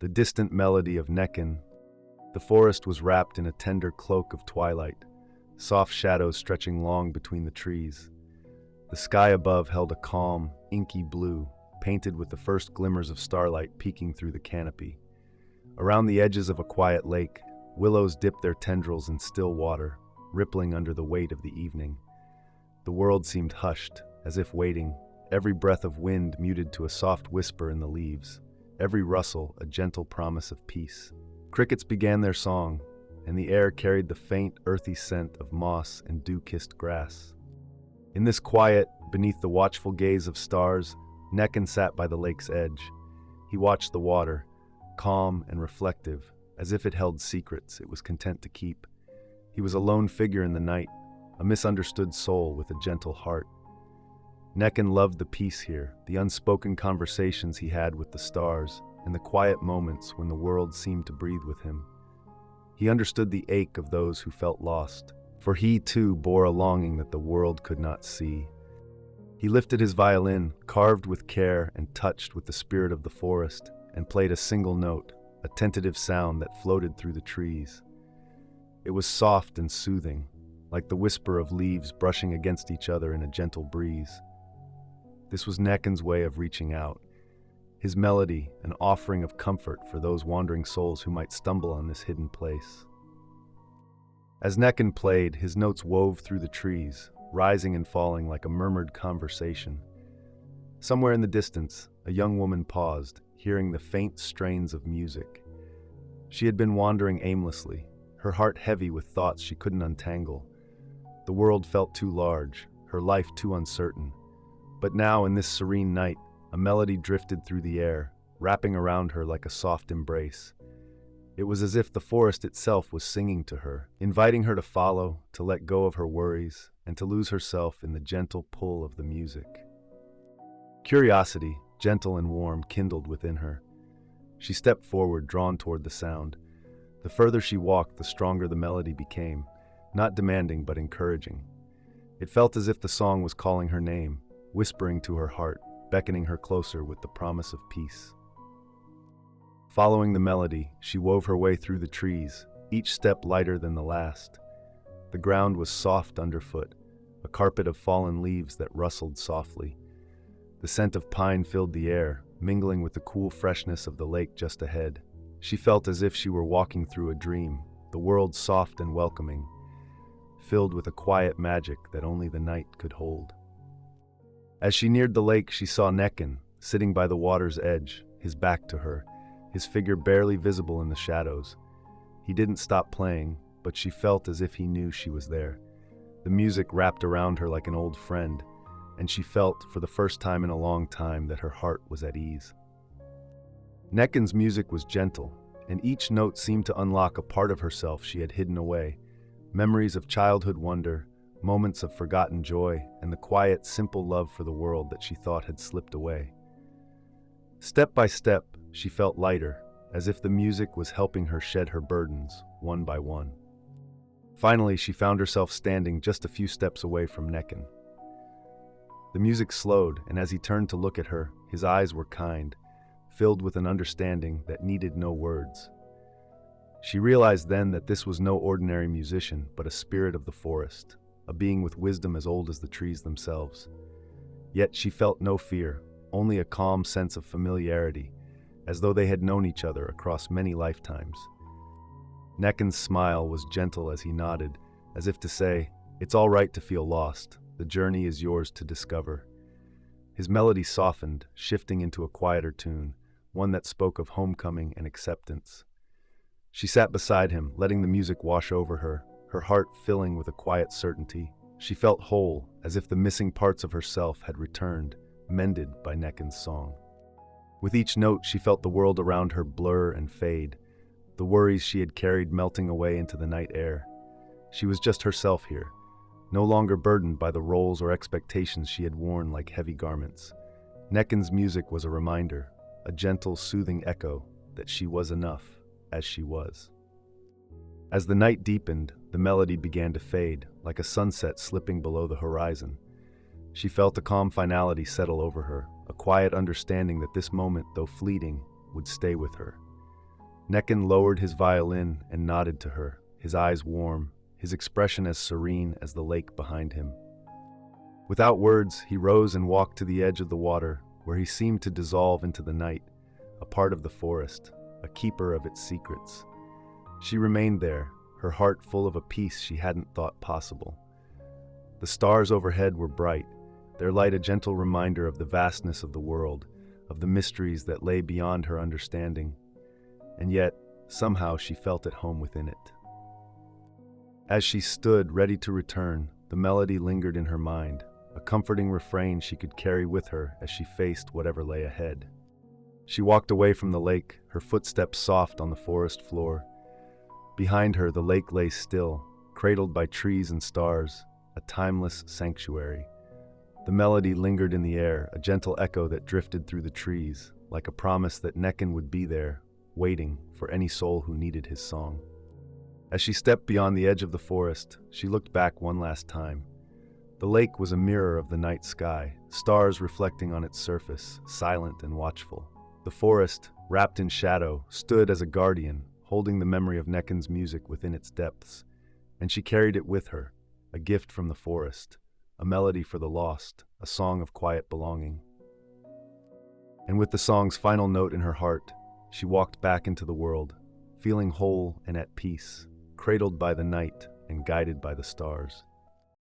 the distant melody of Näcken. The forest was wrapped in a tender cloak of twilight, soft shadows stretching long between the trees. The sky above held a calm, inky blue, painted with the first glimmers of starlight peeking through the canopy. Around the edges of a quiet lake, willows dipped their tendrils in still water, rippling under the weight of the evening. The world seemed hushed, as if waiting, every breath of wind muted to a soft whisper in the leaves, every rustle a gentle promise of peace. Crickets began their song, and the air carried the faint, earthy scent of moss and dew-kissed grass. In this quiet, beneath the watchful gaze of stars, Näcken sat by the lake's edge. He watched the water, calm and reflective, as if it held secrets it was content to keep. He was a lone figure in the night, a misunderstood soul with a gentle heart. Näcken loved the peace here, the unspoken conversations he had with the stars, and the quiet moments when the world seemed to breathe with him. He understood the ache of those who felt lost, for he too bore a longing that the world could not see. He lifted his violin, carved with care and touched with the spirit of the forest, and played a single note, a tentative sound that floated through the trees. It was soft and soothing, like the whisper of leaves brushing against each other in a gentle breeze. This was Näcken's way of reaching out, his melody an offering of comfort for those wandering souls who might stumble on this hidden place. As Näcken played, his notes wove through the trees, rising and falling like a murmured conversation. Somewhere in the distance, a young woman paused, hearing the faint strains of music. She had been wandering aimlessly, her heart heavy with thoughts she couldn't untangle. The world felt too large, her life too uncertain. But now, in this serene night, a melody drifted through the air, wrapping around her like a soft embrace. It was as if the forest itself was singing to her, inviting her to follow, to let go of her worries, and to lose herself in the gentle pull of the music. Curiosity, gentle and warm, kindled within her. She stepped forward, drawn toward the sound. The further she walked, the stronger the melody became, not demanding but encouraging. It felt as if the song was calling her name, whispering to her heart, beckoning her closer with the promise of peace. Following the melody, she wove her way through the trees, each step lighter than the last. The ground was soft underfoot, a carpet of fallen leaves that rustled softly. The scent of pine filled the air, mingling with the cool freshness of the lake just ahead. She felt as if she were walking through a dream, the world soft and welcoming, filled with a quiet magic that only the night could hold. As she neared the lake, she saw Näcken, sitting by the water's edge, his back to her, his figure barely visible in the shadows. He didn't stop playing, but she felt as if he knew she was there. The music wrapped around her like an old friend, and she felt, for the first time in a long time, that her heart was at ease. Näcken's music was gentle, and each note seemed to unlock a part of herself she had hidden away. Memories of childhood wonder, moments of forgotten joy, and the quiet, simple love for the world that she thought had slipped away. Step by step, she felt lighter, as if the music was helping her shed her burdens, one by one. Finally, she found herself standing just a few steps away from Näcken. The music slowed, and as he turned to look at her, his eyes were kind, filled with an understanding that needed no words. She realized then that this was no ordinary musician, but a spirit of the forest, a being with wisdom as old as the trees themselves. Yet she felt no fear, only a calm sense of familiarity, as though they had known each other across many lifetimes. Näcken's smile was gentle as he nodded, as if to say, "It's all right to feel lost. The journey is yours to discover." His melody softened, shifting into a quieter tune, one that spoke of homecoming and acceptance. She sat beside him, letting the music wash over her, her heart filling with a quiet certainty. She felt whole, as if the missing parts of herself had returned, mended by Näcken's song. With each note, she felt the world around her blur and fade, the worries she had carried melting away into the night air. She was just herself here, no longer burdened by the roles or expectations she had worn like heavy garments. Näcken's music was a reminder, a gentle, soothing echo that she was enough as she was. As the night deepened, the melody began to fade, like a sunset slipping below the horizon. She felt a calm finality settle over her, a quiet understanding that this moment, though fleeting, would stay with her. Näcken lowered his violin and nodded to her, his eyes warm, his expression as serene as the lake behind him. Without words, he rose and walked to the edge of the water, where he seemed to dissolve into the night, a part of the forest, a keeper of its secrets. She remained there, her heart full of a peace she hadn't thought possible. The stars overhead were bright, their light a gentle reminder of the vastness of the world, of the mysteries that lay beyond her understanding. And yet, somehow she felt at home within it. As she stood, ready to return, the melody lingered in her mind, a comforting refrain she could carry with her as she faced whatever lay ahead. She walked away from the lake, her footsteps soft on the forest floor. Behind her, the lake lay still, cradled by trees and stars, a timeless sanctuary. The melody lingered in the air, a gentle echo that drifted through the trees, like a promise that Näcken would be there, waiting for any soul who needed his song. As she stepped beyond the edge of the forest, she looked back one last time. The lake was a mirror of the night sky, stars reflecting on its surface, silent and watchful. The forest, wrapped in shadow, stood as a guardian, holding the memory of Näcken's music within its depths, and she carried it with her, a gift from the forest, a melody for the lost, a song of quiet belonging. And with the song's final note in her heart, she walked back into the world, feeling whole and at peace, cradled by the night and guided by the stars.